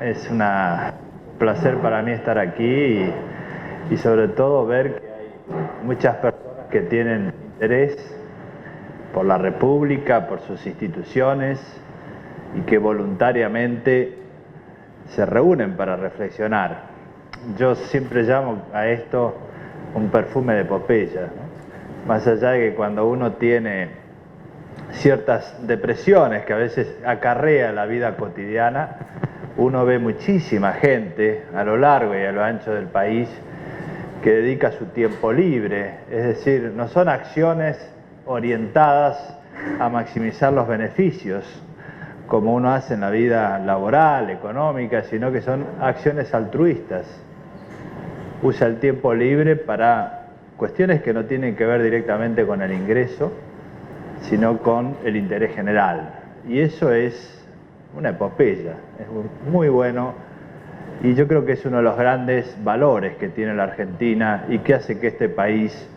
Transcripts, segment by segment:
Es un placer para mí estar aquí y sobre todo ver que hay muchas personas que tienen interés por la República, por sus instituciones y que voluntariamente se reúnen para reflexionar. Yo siempre llamo a esto un perfume de Pompeya, ¿no? Más allá de que cuando uno tiene ciertas depresiones que a veces acarrea la vida cotidiana, uno ve muchísima gente a lo largo y a lo ancho del país que dedica su tiempo libre, es decir, no son acciones orientadas a maximizar los beneficios como uno hace en la vida laboral, económica, sino que son acciones altruistas. Usa el tiempo libre para cuestiones que no tienen que ver directamente con el ingreso, sino con el interés general. Y eso es una epopeya, es muy bueno y yo creo que es uno de los grandes valores que tiene la Argentina y que hace que este país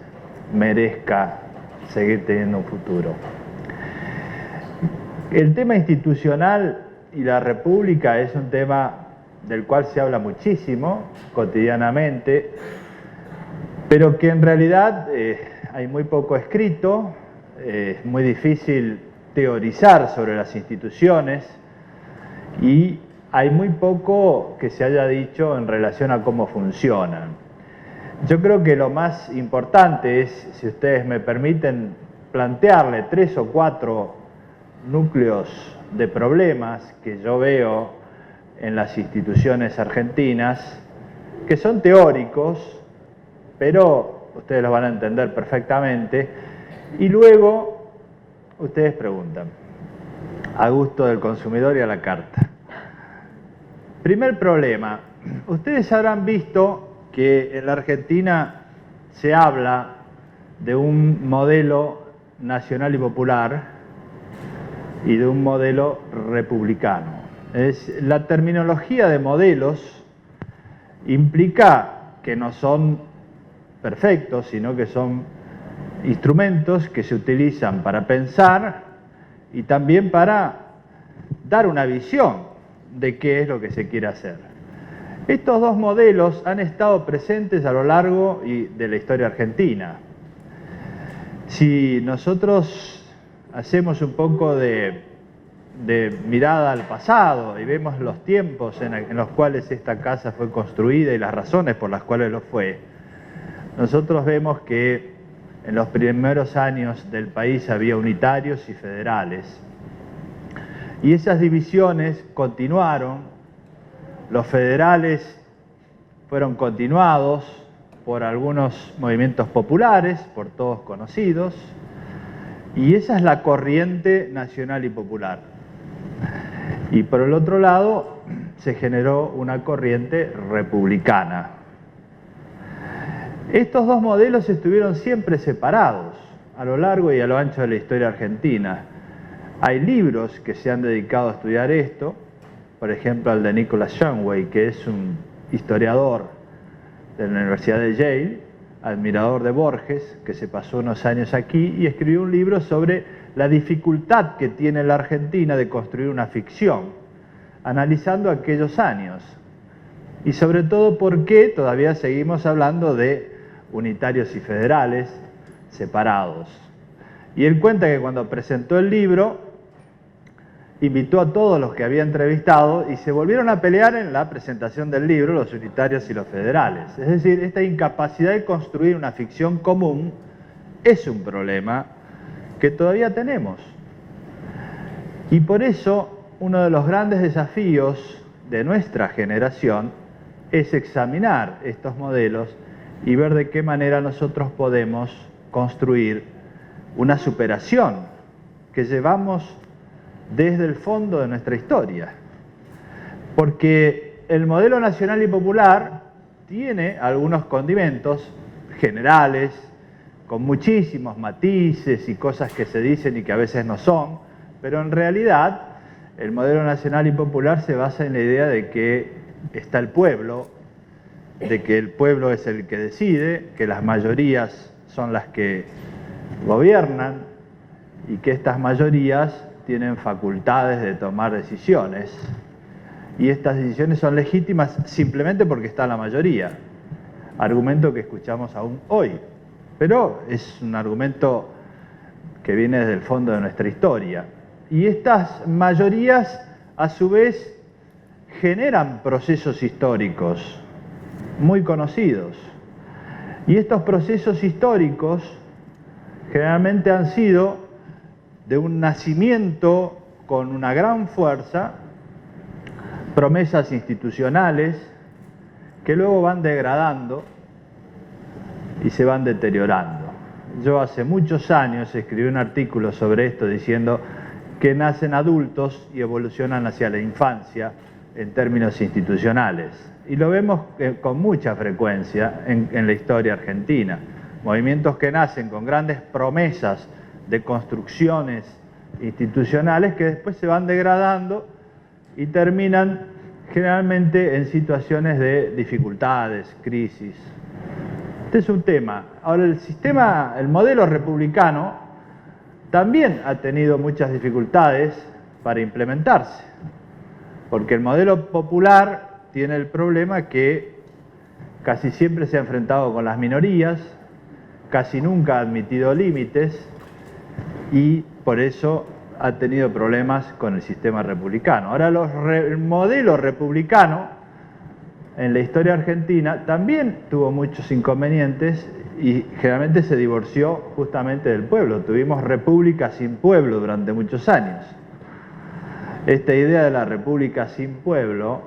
merezca seguir teniendo un futuro. El tema institucional y la República es un tema del cual se habla muchísimo cotidianamente, pero que en realidad hay muy poco escrito. Es muy difícil teorizar sobre las instituciones y hay muy poco que se haya dicho en relación a cómo funcionan. Yo creo que lo más importante es, si ustedes me permiten, plantearle 3 o 4 núcleos de problemas que yo veo en las instituciones argentinas, que son teóricos, pero ustedes los van a entender perfectamente. Y luego, ustedes preguntan, a gusto del consumidor y a la carta. Primer problema, ustedes habrán visto que en la Argentina se habla de un modelo nacional y popular y de un modelo republicano. La terminología de modelos implica que no son perfectos, sino que son instrumentos que se utilizan para pensar y también para dar una visión de qué es lo que se quiere hacer. Estos dos modelos han estado presentes a lo largo de la historia argentina. Si nosotros hacemos un poco de mirada al pasado y vemos los tiempos en los cuales esta casa fue construida y las razones por las cuales lo fue, nosotros vemos que en los primeros años del país había unitarios y federales. Y esas divisiones continuaron. Los federales fueron continuados por algunos movimientos populares, por todos conocidos. Y esa es la corriente nacional y popular. Y por el otro lado se generó una corriente republicana. Estos dos modelos estuvieron siempre separados a lo largo y a lo ancho de la historia argentina. Hay libros que se han dedicado a estudiar esto, por ejemplo el de Nicholas Shumway, que es un historiador de la Universidad de Yale, admirador de Borges, que se pasó unos años aquí y escribió un libro sobre la dificultad que tiene la Argentina de construir una ficción, analizando aquellos años. Y sobre todo por qué todavía seguimos hablando de unitarios y federales separados. Y él cuenta que cuando presentó el libro, invitó a todos los que había entrevistado y se volvieron a pelear en la presentación del libro, los unitarios y los federales. Es decir, esta incapacidad de construir una ficción común es un problema que todavía tenemos. Y por eso, uno de los grandes desafíos de nuestra generación es examinar estos modelos y ver de qué manera nosotros podemos construir una superación que llevamos desde el fondo de nuestra historia. Porque el modelo nacional y popular tiene algunos condimentos generales, con muchísimos matices y cosas que se dicen y que a veces no son, pero en realidad el modelo nacional y popular se basa en la idea de que está el pueblo, de que el pueblo es el que decide, que las mayorías son las que gobiernan y que estas mayorías tienen facultades de tomar decisiones y estas decisiones son legítimas simplemente porque está la mayoría. Argumento que escuchamos aún hoy, pero es un argumento que viene desde el fondo de nuestra historia. Y estas mayorías, a su vez, generan procesos históricos muy conocidos. Y estos procesos históricos generalmente han sido de un nacimiento con una gran fuerza, promesas institucionales que luego van degradando y se van deteriorando. Yo hace muchos años escribí un artículo sobre esto diciendo que nacen adultos y evolucionan hacia la infancia en términos institucionales. Y lo vemos con mucha frecuencia en la historia argentina. Movimientos que nacen con grandes promesas de construcciones institucionales que después se van degradando y terminan generalmente en situaciones de dificultades, crisis. Este es un tema. Ahora, el modelo republicano también ha tenido muchas dificultades para implementarse, porque el modelo popular tiene el problema que casi siempre se ha enfrentado con las minorías, casi nunca ha admitido límites y por eso ha tenido problemas con el sistema republicano. Ahora, el modelo republicano en la historia argentina también tuvo muchos inconvenientes y generalmente se divorció justamente del pueblo. Tuvimos república sin pueblo durante muchos años. Esta idea de la república sin pueblo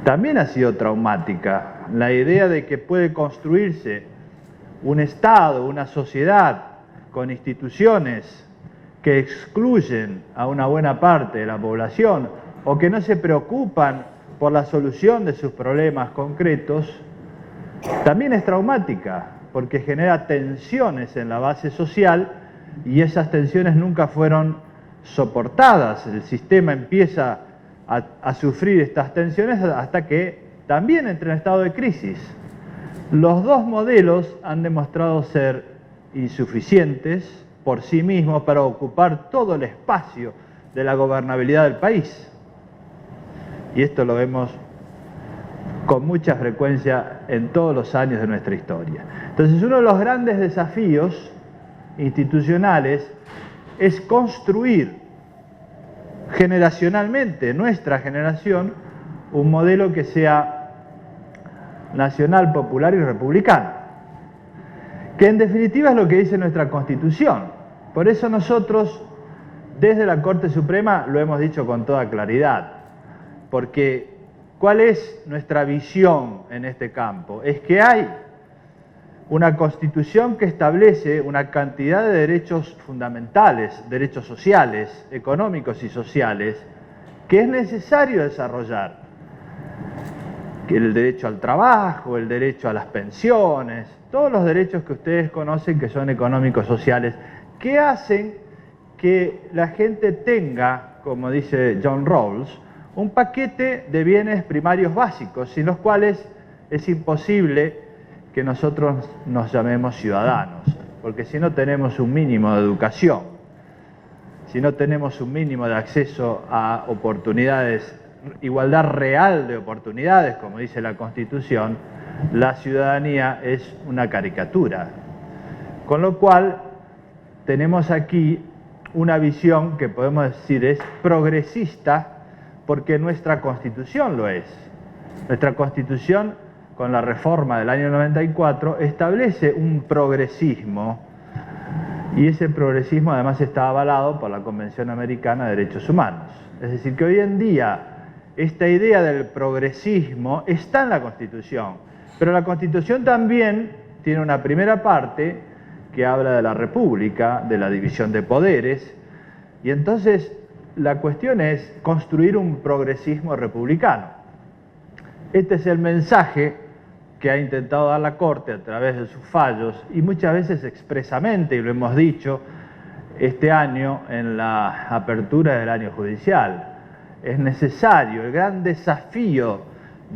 también ha sido traumática. La idea de que puede construirse un Estado, una sociedad con instituciones que excluyen a una buena parte de la población o que no se preocupan por la solución de sus problemas concretos, también es traumática, porque genera tensiones en la base social y esas tensiones nunca fueron soportadas. El sistema empieza a sufrir estas tensiones hasta que también entra en estado de crisis. Los dos modelos han demostrado ser insuficientes por sí mismos para ocupar todo el espacio de la gobernabilidad del país. Y esto lo vemos con mucha frecuencia en todos los años de nuestra historia. Entonces, uno de los grandes desafíos institucionales es construir generacionalmente, nuestra generación, un modelo que sea nacional, popular y republicano, que en definitiva es lo que dice nuestra Constitución. Por eso nosotros, desde la Corte Suprema, lo hemos dicho con toda claridad, porque ¿cuál es nuestra visión en este campo? Es que hay una Constitución que establece una cantidad de derechos fundamentales, derechos sociales, económicos y sociales, que es necesario desarrollar. El derecho al trabajo, el derecho a las pensiones, todos los derechos que ustedes conocen que son económicos, sociales, que hacen que la gente tenga, como dice John Rawls, un paquete de bienes primarios básicos, sin los cuales es imposible que nosotros nos llamemos ciudadanos, porque si no tenemos un mínimo de educación, si no tenemos un mínimo de acceso a oportunidades, igualdad real de oportunidades, como dice la Constitución, la ciudadanía es una caricatura. Con lo cual, tenemos aquí una visión que podemos decir es progresista, porque nuestra Constitución lo es. Nuestra Constitución, con la reforma del año 94, establece un progresismo, y ese progresismo además está avalado por la Convención Americana de Derechos Humanos. Es decir, que hoy en día esta idea del progresismo está en la Constitución, pero la Constitución también tiene una primera parte que habla de la República, de la división de poderes, y entonces la cuestión es construir un progresismo republicano. Este es el mensaje que ha intentado dar la Corte a través de sus fallos y muchas veces expresamente, y lo hemos dicho este año en la apertura del año judicial. Es necesario, el gran desafío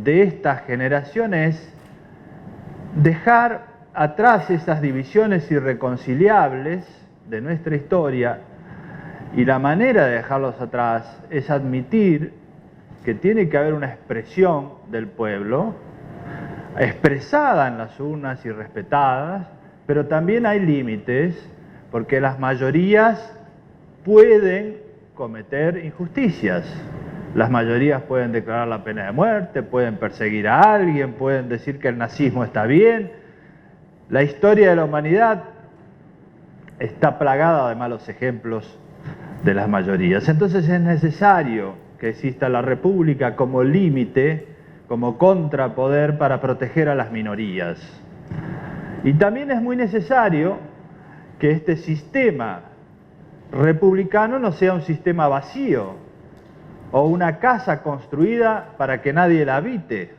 de esta generación es dejar atrás esas divisiones irreconciliables de nuestra historia, y la manera de dejarlos atrás es admitir que tiene que haber una expresión del pueblo, expresada en las urnas y respetadas, pero también hay límites, porque las mayorías pueden cometer injusticias. Las mayorías pueden declarar la pena de muerte, pueden perseguir a alguien, pueden decir que el nazismo está bien. La historia de la humanidad está plagada de malos ejemplos de las mayorías. Entonces es necesario que exista la república como límite, como contrapoder para proteger a las minorías. Y también es muy necesario que este sistema republicano no sea un sistema vacío o una casa construida para que nadie la habite,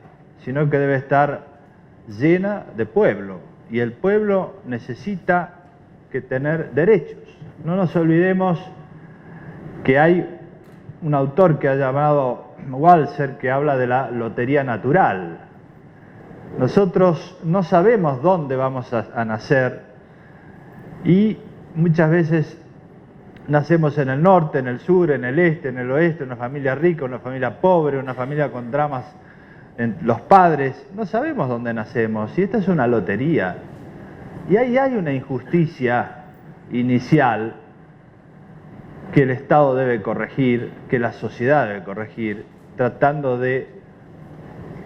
sino que debe estar llena de pueblo. Y el pueblo necesita que tener derechos. No nos olvidemos que hay un autor que ha llamado Walser que habla de la lotería natural. Nosotros no sabemos dónde vamos a nacer y muchas veces nacemos en el norte, en el sur, en el este, en el oeste, una familia rica, una familia pobre, una familia con dramas en los padres. No sabemos dónde nacemos y esta es una lotería. Y ahí hay una injusticia inicial que el Estado debe corregir, que la sociedad debe corregir, tratando de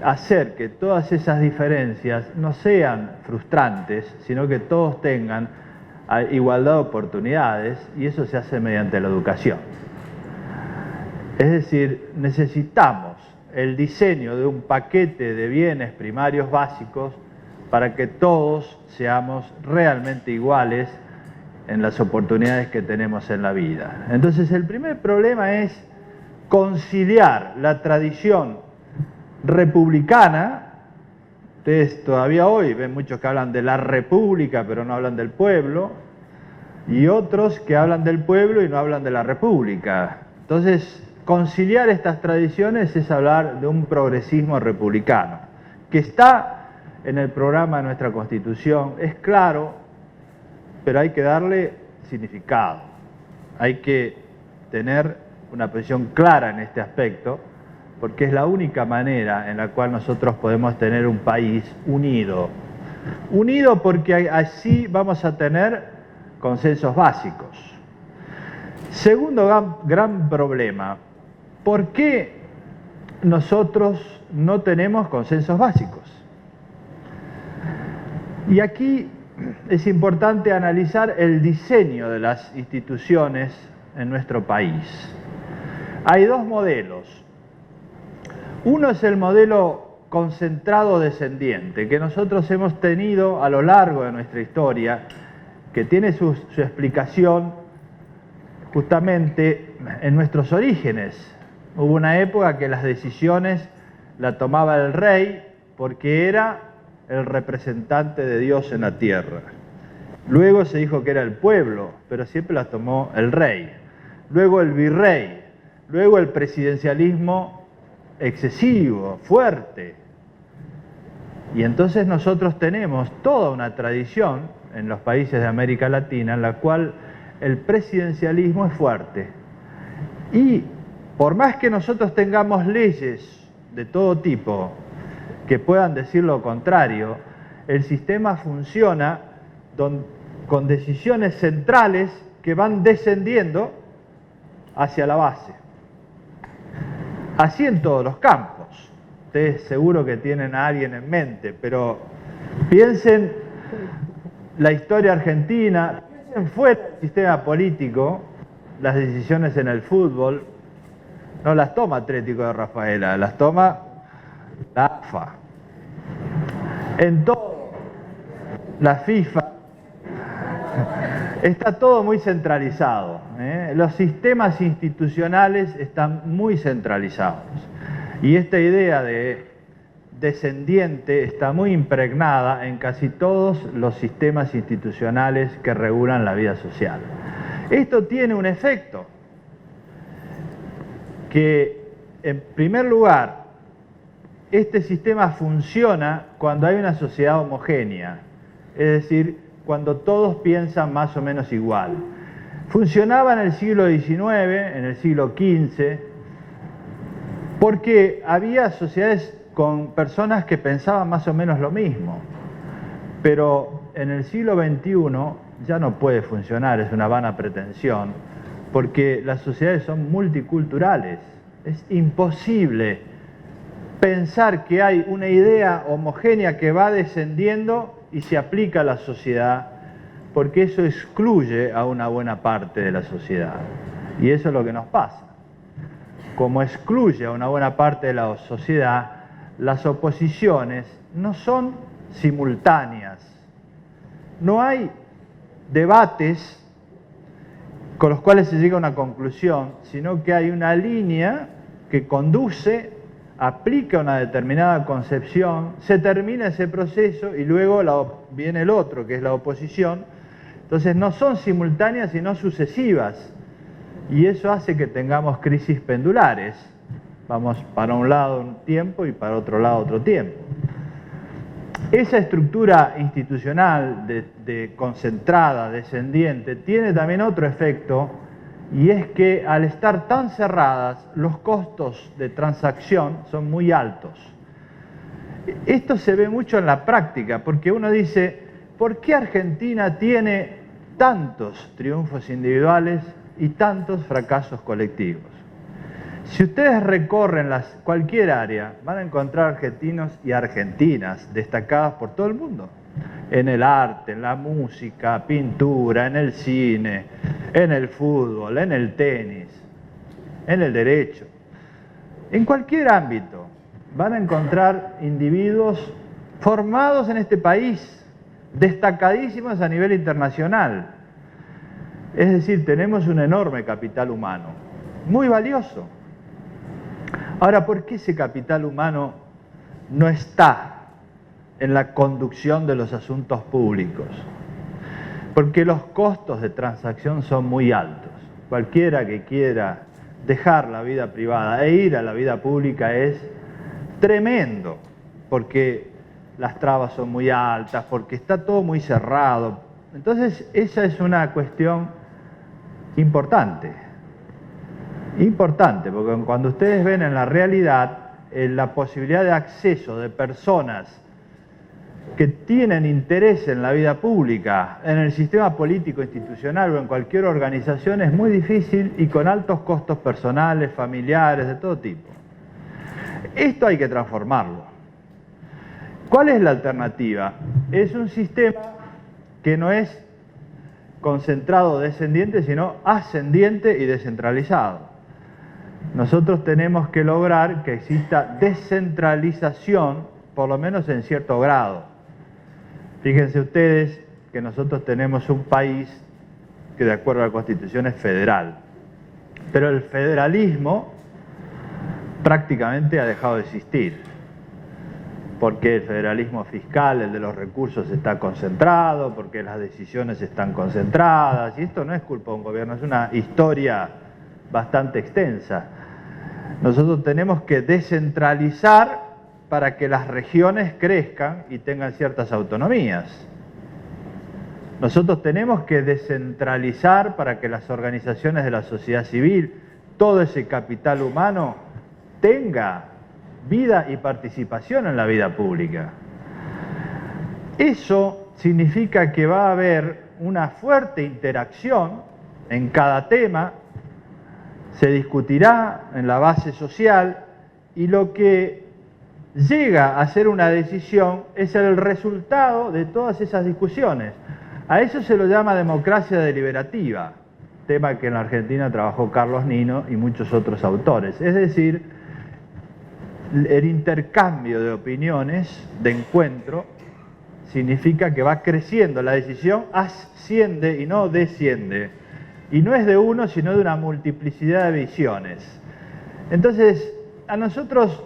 hacer que todas esas diferencias no sean frustrantes, sino que todos tengan igualdad de oportunidades, y eso se hace mediante la educación. Es decir, necesitamos el diseño de un paquete de bienes primarios básicos para que todos seamos realmente iguales en las oportunidades que tenemos en la vida. Entonces, el primer problema es conciliar la tradición republicana. Ustedes todavía hoy ven muchos que hablan de la república, pero no hablan del pueblo, y otros que hablan del pueblo y no hablan de la república. Entonces, conciliar estas tradiciones es hablar de un progresismo republicano, que está en el programa de nuestra Constitución, es claro, pero hay que darle significado. Hay que tener una posición clara en este aspecto, porque es la única manera en la cual nosotros podemos tener un país unido. Unido porque así vamos a tener consensos básicos. Segundo gran problema, ¿por qué nosotros no tenemos consensos básicos? Y aquí es importante analizar el diseño de las instituciones en nuestro país. Hay dos modelos. Uno es el modelo concentrado descendiente, que nosotros hemos tenido a lo largo de nuestra historia, que tiene su explicación justamente en nuestros orígenes. Hubo una época que las decisiones la tomaba el rey porque era el representante de Dios en la tierra. Luego se dijo que era el pueblo, pero siempre las tomó el rey. Luego el virrey, luego el presidencialismo excesivo, fuerte. Y entonces nosotros tenemos toda una tradición en los países de América Latina en la cual el presidencialismo es fuerte. Y por más que nosotros tengamos leyes de todo tipo que puedan decir lo contrario, el sistema funciona con decisiones centrales que van descendiendo hacia la base. Así en todos los campos. Ustedes seguro que tienen a alguien en mente, pero piensen la historia argentina, piensen fuera del sistema político, las decisiones en el fútbol, no las toma Atlético de Rafaela, las toma la AFA. En todo, la FIFA, está todo muy centralizado, ¿eh? Los sistemas institucionales están muy centralizados. Y esta idea de descendiente está muy impregnada en casi todos los sistemas institucionales que regulan la vida social. Esto tiene un efecto, que en primer lugar, este sistema funciona cuando hay una sociedad homogénea, es decir, cuando todos piensan más o menos igual. Funcionaba en el siglo XIX, en el siglo XV, Porque había sociedades con personas que pensaban más o menos lo mismo, pero en el siglo XXI ya no puede funcionar, es una vana pretensión, porque las sociedades son multiculturales. Es imposible pensar que hay una idea homogénea que va descendiendo y se aplica a la sociedad, porque eso excluye a una buena parte de la sociedad. Y eso es lo que nos pasa. Como excluye a una buena parte de la sociedad, las oposiciones no son simultáneas. No hay debates con los cuales se llega a una conclusión, sino que hay una línea que conduce, aplica una determinada concepción, se termina ese proceso y luego viene el otro, que es la oposición. Entonces no son simultáneas, sino sucesivas. Y eso hace que tengamos crisis pendulares. Vamos para un lado un tiempo y para otro lado otro tiempo. Esa estructura institucional concentrada, descendiente, tiene también otro efecto, y es que al estar tan cerradas, los costos de transacción son muy altos. Esto se ve mucho en la práctica, porque uno dice, ¿por qué Argentina tiene tantos triunfos individuales y tantos fracasos colectivos? Si ustedes recorren cualquier área, van a encontrar argentinos y argentinas destacadas por todo el mundo. En el arte, en la música, pintura, en el cine, en el fútbol, en el tenis, en el derecho. En cualquier ámbito van a encontrar individuos formados en este país, destacadísimos a nivel internacional. Es decir, tenemos un enorme capital humano, muy valioso. Ahora, ¿por qué ese capital humano no está en la conducción de los asuntos públicos? Porque los costos de transacción son muy altos. Cualquiera que quiera dejar la vida privada e ir a la vida pública es tremendo, porque las trabas son muy altas, porque está todo muy cerrado. Entonces, esa es una cuestión importante, porque cuando ustedes ven en la realidad la posibilidad de acceso de personas que tienen interés en la vida pública, en el sistema político institucional o en cualquier organización, es muy difícil y con altos costos personales, familiares, de todo tipo. Esto hay que transformarlo. ¿Cuál es la alternativa? Es un sistema que no es concentrado descendiente, sino ascendiente y descentralizado. Nosotros tenemos que lograr que exista descentralización, por lo menos en cierto grado. Fíjense ustedes que nosotros tenemos un país que de acuerdo a la Constitución es federal, pero el federalismo prácticamente ha dejado de existir, porque el federalismo fiscal, el de los recursos, está concentrado, porque las decisiones están concentradas, y esto no es culpa de un gobierno, es una historia bastante extensa. Nosotros tenemos que descentralizar para que las regiones crezcan y tengan ciertas autonomías. Nosotros tenemos que descentralizar para que las organizaciones de la sociedad civil, todo ese capital humano, tenga vida y participación en la vida pública. Eso significa que va a haber una fuerte interacción en cada tema, se discutirá en la base social y lo que llega a ser una decisión es el resultado de todas esas discusiones. A eso se lo llama democracia deliberativa, tema que en la Argentina trabajó Carlos Nino y muchos otros autores. Es decir, el intercambio de opiniones, de encuentro, significa que va creciendo, la decisión asciende y no desciende. Y no es de uno, sino de una multiplicidad de visiones. Entonces, a nosotros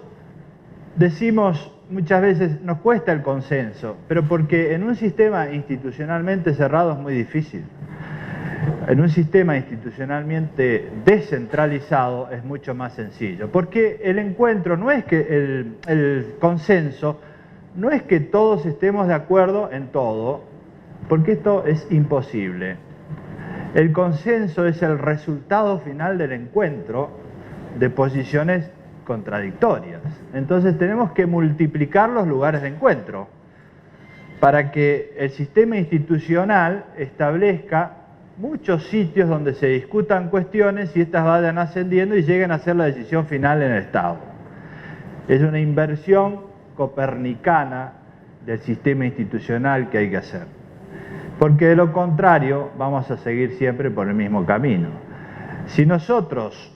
decimos muchas veces, nos cuesta el consenso, pero porque en un sistema institucionalmente cerrado es muy difícil. En un sistema institucionalmente descentralizado es mucho más sencillo, porque el encuentro no es que el consenso, no es que todos estemos de acuerdo en todo, porque esto es imposible. El consenso es el resultado final del encuentro de posiciones contradictorias. Entonces tenemos que multiplicar los lugares de encuentro para que el sistema institucional establezca muchos sitios donde se discutan cuestiones y éstas vayan ascendiendo y lleguen a ser la decisión final en el Estado. Es una inversión copernicana del sistema institucional que hay que hacer. Porque de lo contrario vamos a seguir siempre por el mismo camino. Si nosotros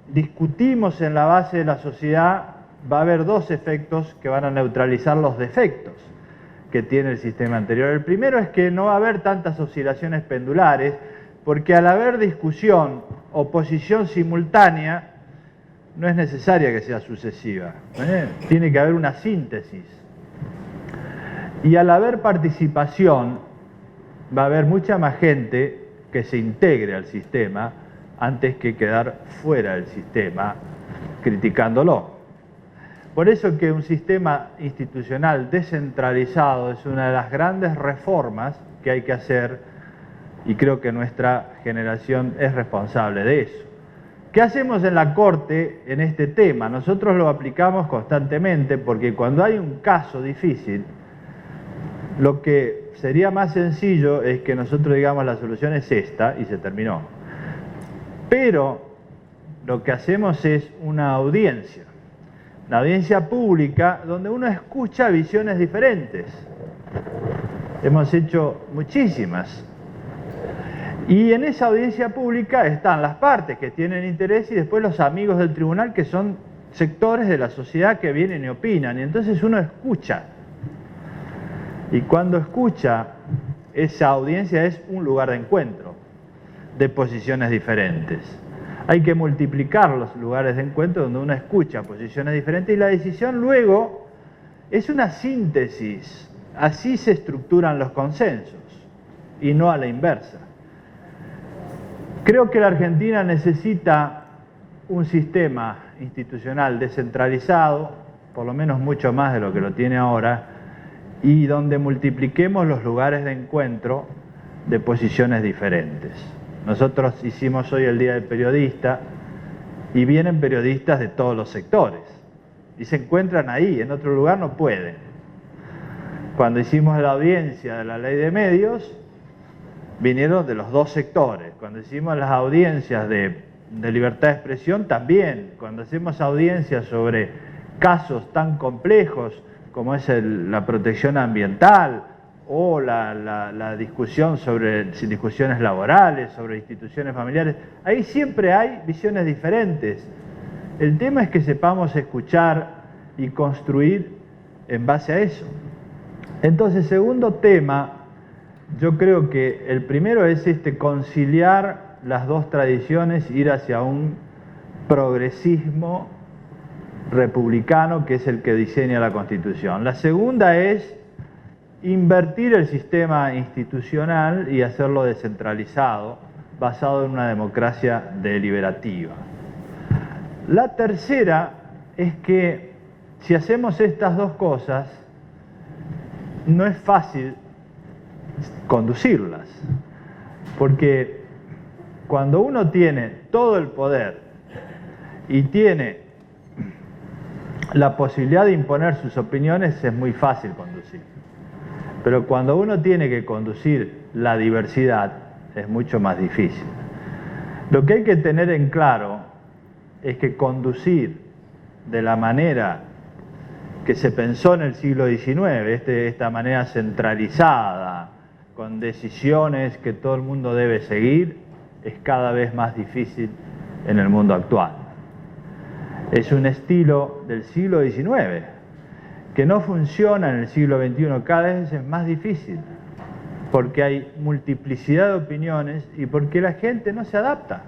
discutimos en la base de la sociedad, va a haber dos efectos que van a neutralizar los defectos que tiene el sistema anterior. El primero es que no va a haber tantas oscilaciones pendulares, porque al haber discusión, oposición simultánea, no es necesaria que sea sucesiva. Tiene que haber una síntesis. Y al haber participación, va a haber mucha más gente que se integre al sistema antes que quedar fuera del sistema criticándolo. Por eso que un sistema institucional descentralizado es una de las grandes reformas que hay que hacer y creo que nuestra generación es responsable de eso. ¿Qué hacemos en la Corte en este tema? Nosotros lo aplicamos constantemente porque cuando hay un caso difícil, lo que sería más sencillo es que nosotros digamos la solución es esta y se terminó. Pero lo que hacemos es una audiencia pública donde uno escucha visiones diferentes. Hemos hecho muchísimas. Y en esa audiencia pública están las partes que tienen interés y después los amigos del tribunal que son sectores de la sociedad que vienen y opinan. Y entonces uno escucha. Y cuando escucha, esa audiencia es un lugar de encuentro de posiciones diferentes. Hay que multiplicar los lugares de encuentro donde uno escucha posiciones diferentes y la decisión luego es una síntesis. Así se estructuran los consensos y no a la inversa. Creo que la Argentina necesita un sistema institucional descentralizado, por lo menos mucho más de lo que lo tiene ahora, y donde multipliquemos los lugares de encuentro de posiciones diferentes. Nosotros hicimos hoy el Día del Periodista y vienen periodistas de todos los sectores y se encuentran ahí, en otro lugar no pueden. Cuando hicimos la audiencia de la ley de medios, vinieron de los dos sectores. Cuando hicimos las audiencias de libertad de expresión, también. Cuando hacemos audiencias sobre casos tan complejos como es la protección ambiental o la discusión sobre discusiones laborales, sobre instituciones familiares, ahí siempre hay visiones diferentes. El tema es que sepamos escuchar y construir en base a eso. Entonces, segundo tema, yo creo que el primero es conciliar las dos tradiciones, ir hacia un progresismo republicano que es el que diseña la Constitución. La segunda es invertir el sistema institucional y hacerlo descentralizado, basado en una democracia deliberativa. La tercera es que si hacemos estas dos cosas, no es fácil conducirlas, porque cuando uno tiene todo el poder y tiene la posibilidad de imponer sus opiniones, es muy fácil conducir. Pero cuando uno tiene que conducir la diversidad, es mucho más difícil. Lo que hay que tener en claro es que conducir de la manera que se pensó en el siglo XIX, esta manera centralizada, con decisiones que todo el mundo debe seguir, es cada vez más difícil en el mundo actual. Es un estilo del siglo XIX, que no funciona en el siglo XXI, cada vez es más difícil, porque hay multiplicidad de opiniones y porque la gente no se adapta.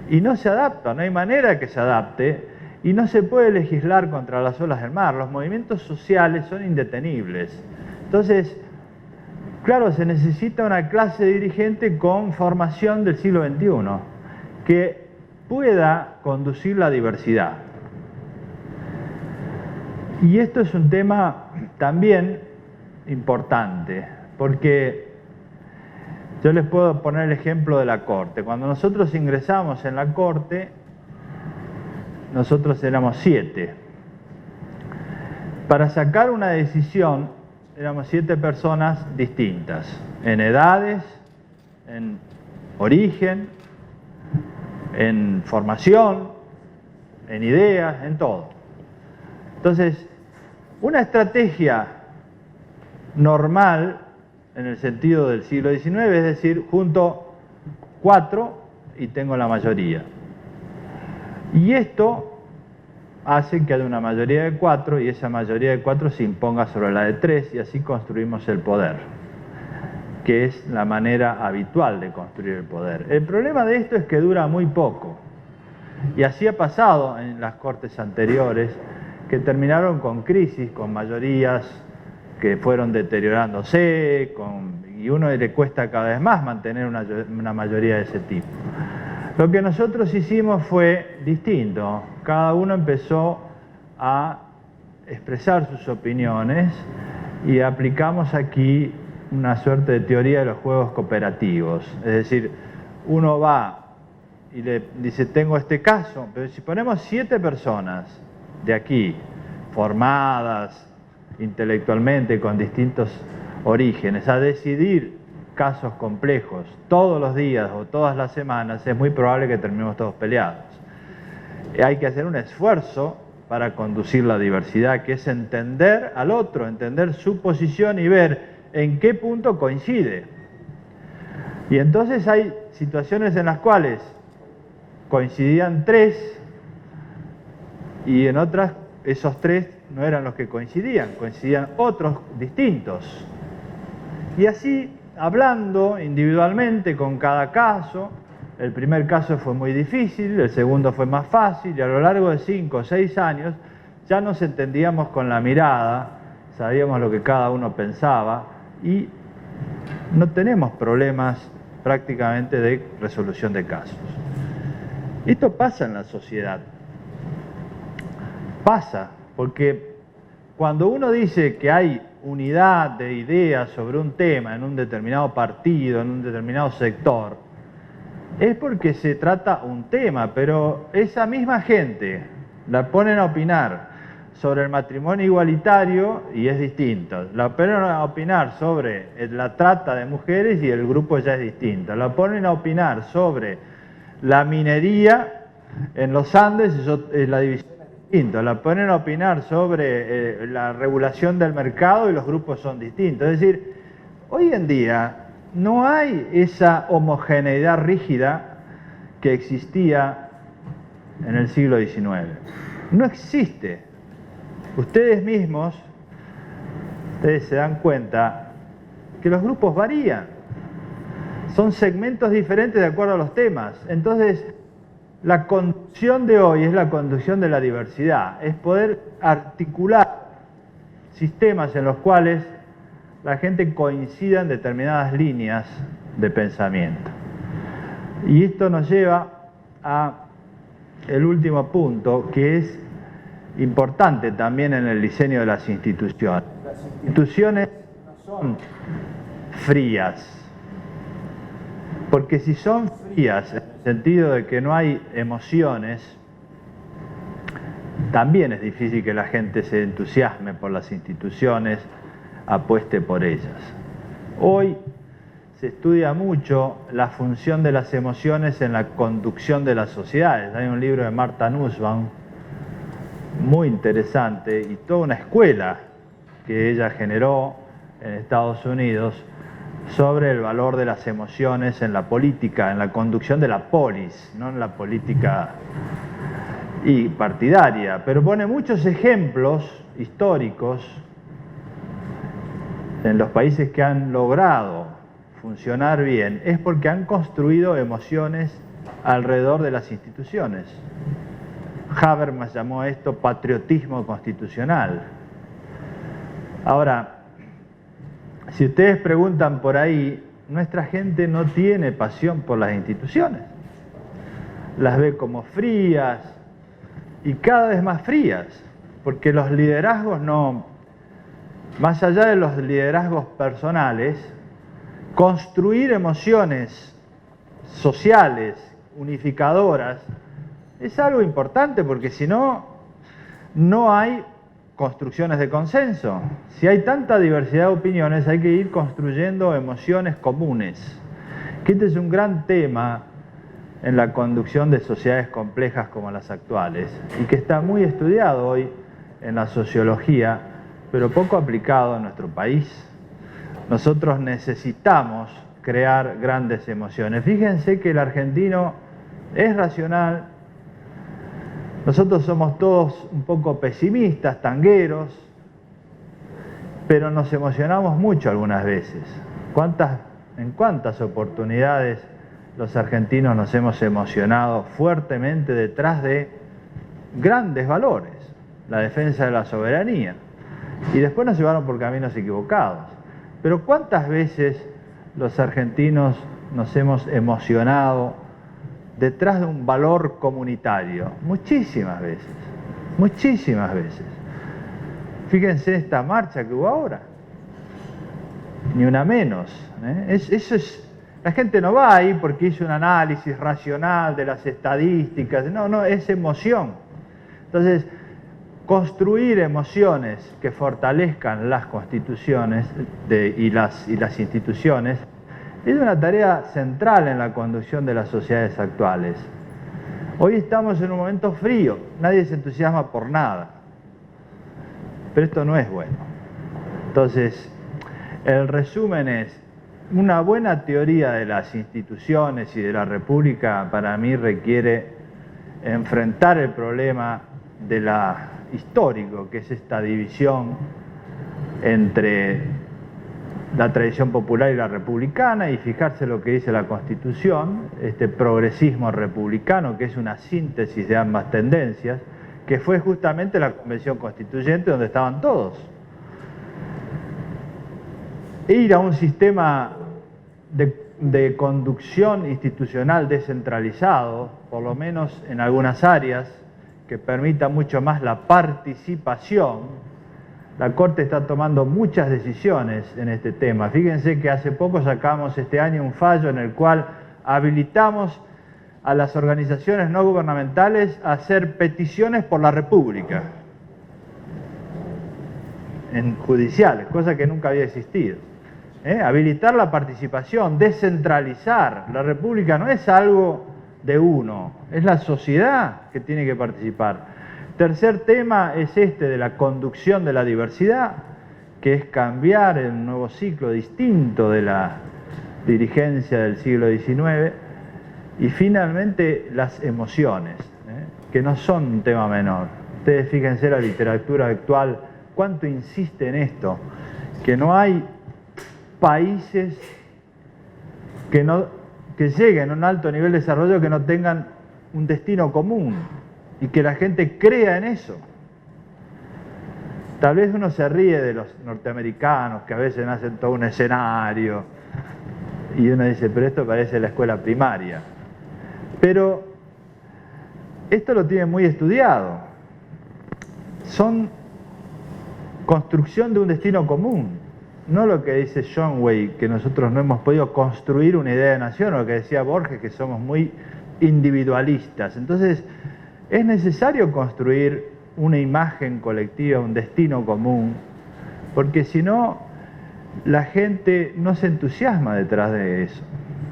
Y no se adapta, no hay manera que se adapte, y no se puede legislar contra las olas del mar. Los movimientos sociales son indetenibles. Entonces, claro, se necesita una clase dirigente con formación del siglo XXI, que pueda conducir la diversidad. Y esto es un tema también importante, porque yo les puedo poner el ejemplo de la Corte. Cuando nosotros ingresamos en la Corte, nosotros éramos 7. Para sacar una decisión éramos 7 personas distintas, en edades, en origen, en formación, en ideas, en todo. Entonces, una estrategia normal, en el sentido del siglo XIX, es decir, junto 4 y tengo la mayoría. Y esto hace que haya una mayoría de 4 y esa mayoría de 4 se imponga sobre la de 3 y así construimos el poder, que es la manera habitual de construir el poder. El problema de esto es que dura muy poco y así ha pasado en las cortes anteriores, que terminaron con crisis, con mayorías que fueron deteriorándose, y uno le cuesta cada vez más mantener una mayoría de ese tipo. Lo que nosotros hicimos fue distinto. Cada uno empezó a expresar sus opiniones y aplicamos aquí una suerte de teoría de los juegos cooperativos. Es decir, uno va y le dice, tengo este caso, pero si ponemos 7 personas de aquí, formadas intelectualmente, con distintos orígenes, a decidir casos complejos todos los días o todas las semanas, es muy probable que terminemos todos peleados. Hay que hacer un esfuerzo para conducir la diversidad, que es entender al otro, entender su posición y ver en qué punto coincide. Y entonces hay situaciones en las cuales coincidían 3 y en otras esos 3 no eran los que coincidían otros distintos. Y así, hablando individualmente con cada caso, el primer caso fue muy difícil, el segundo fue más fácil, y a lo largo de 5 o 6 años ya nos entendíamos con la mirada, sabíamos lo que cada uno pensaba y no tenemos problemas prácticamente de resolución de casos. Esto pasa en la sociedad. Pasa, porque cuando uno dice que hay unidad de ideas sobre un tema en un determinado partido, en un determinado sector, es porque se trata un tema, pero esa misma gente la ponen a opinar sobre el matrimonio igualitario y es distinto. La ponen a opinar sobre la trata de mujeres y el grupo ya es distinto. La ponen a opinar sobre la minería en los Andes y la división es distinta. La ponen a opinar sobre la regulación del mercado y los grupos son distintos. Es decir, hoy en día no hay esa homogeneidad rígida que existía en el siglo XIX. No existe. Ustedes mismos, ustedes se dan cuenta que los grupos varían. Son segmentos diferentes de acuerdo a los temas. Entonces, la conducción de hoy es la conducción de la diversidad. Es poder articular sistemas en los cuales la gente coincida en determinadas líneas de pensamiento. Y esto nos lleva a el último punto, que es importante también en el diseño de las instituciones. Las instituciones no son frías, porque si son frías, en el sentido de que no hay emociones, también es difícil que la gente se entusiasme por las instituciones, apueste por ellas. Hoy se estudia mucho la función de las emociones en la conducción de las sociedades. Hay un libro de Martha Nussbaum muy interesante y toda una escuela que ella generó en Estados Unidos sobre el valor de las emociones en la política, en la conducción de la polis, no en la política y partidaria, pero pone muchos ejemplos históricos en los países que han logrado funcionar bien, es porque han construido emociones alrededor de las instituciones. Habermas llamó a esto patriotismo constitucional. Ahora, si ustedes preguntan por ahí, nuestra gente no tiene pasión por las instituciones. Las ve como frías y cada vez más frías, porque los liderazgos no, más allá de los liderazgos personales, construir emociones sociales, unificadoras, Es algo importante porque si no, no hay construcciones de consenso. Si hay tanta diversidad de opiniones, hay que ir construyendo emociones comunes. Que este es un gran tema en la conducción de sociedades complejas como las actuales y que está muy estudiado hoy en la sociología, pero poco aplicado en nuestro país. Nosotros necesitamos crear grandes emociones. Fíjense que el argentino es racional. Nosotros somos todos un poco pesimistas, tangueros, pero nos emocionamos mucho algunas veces. ¿En cuántas oportunidades los argentinos nos hemos emocionado fuertemente detrás de grandes valores? La defensa de la soberanía. Y después nos llevaron por caminos equivocados. Pero ¿cuántas veces los argentinos nos hemos emocionado detrás de un valor comunitario? Muchísimas veces, muchísimas veces. Fíjense esta marcha que hubo ahora, ni una menos. La gente no va ahí porque hizo un análisis racional de las estadísticas, no, es emoción. Entonces, construir emociones que fortalezcan las constituciones y las instituciones es una tarea central en la conducción de las sociedades actuales. Hoy estamos en un momento frío, nadie se entusiasma por nada, pero esto no es bueno. Entonces, el resumen es, una buena teoría de las instituciones y de la República para mí requiere enfrentar el problema histórico, que es esta división entre la tradición popular y la republicana, y fijarse lo que dice la Constitución, este progresismo republicano, que es una síntesis de ambas tendencias, que fue justamente la Convención Constituyente donde estaban todos. Ir a un sistema de conducción institucional descentralizado, por lo menos en algunas áreas, que permita mucho más la participación. La Corte está tomando muchas decisiones en este tema. Fíjense que hace poco sacamos este año un fallo en el cual habilitamos a las organizaciones no gubernamentales a hacer peticiones por la República en judiciales, cosa que nunca había existido. Habilitar la participación, descentralizar. La República no es algo de uno, es la sociedad que tiene que participar. Tercer tema es este de la conducción de la diversidad, que es cambiar en un nuevo ciclo distinto de la dirigencia del siglo XIX. Y finalmente las emociones, que no son un tema menor. Ustedes fíjense la literatura actual, cuánto insiste en esto, que no hay países que lleguen a un alto nivel de desarrollo que no tengan un destino común y que la gente crea en eso. Tal vez uno se ríe de los norteamericanos que a veces hacen todo un escenario y uno dice, pero esto parece la escuela primaria. Pero esto lo tienen muy estudiado. Son construcción de un destino común. No lo que dice John Way, que nosotros no hemos podido construir una idea de nación, o lo que decía Borges, que somos muy individualistas. Entonces, es necesario construir una imagen colectiva, un destino común, porque si no, la gente no se entusiasma detrás de eso.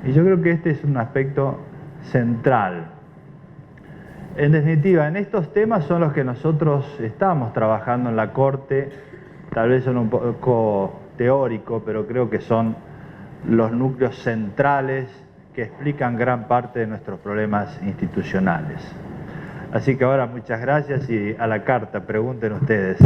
Y yo creo que este es un aspecto central. En definitiva, en estos temas son los que nosotros estamos trabajando en la Corte, tal vez son un poco teórico, pero creo que son los núcleos centrales que explican gran parte de nuestros problemas institucionales. Así que ahora muchas gracias y a la carta, pregunten ustedes.